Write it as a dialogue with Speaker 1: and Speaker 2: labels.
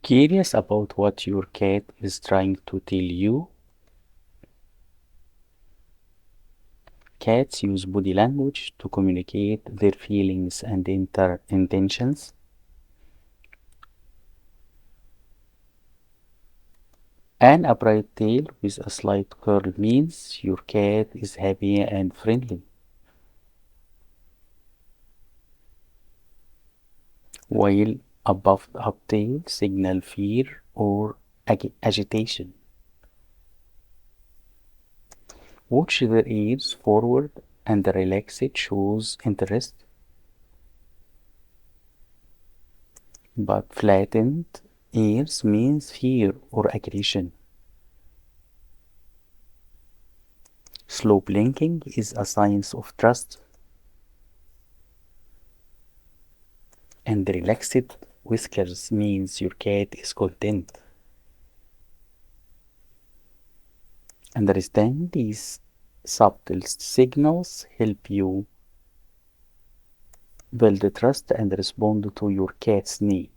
Speaker 1: Curious about what your cat is trying to tell you? Cats use body language to communicate their feelings and intentions. An upright tail with a slight curl means your cat is happy and friendly, while a puffed up tail signals fear or agitation. Watch their ears forward and relax it shows interest, but flattened ears means fear or aggression. Slow blinking is a sign of trust, and relaxed whiskers means your cat is content. Understand these subtle signals help you build trust and respond to your cat's needs.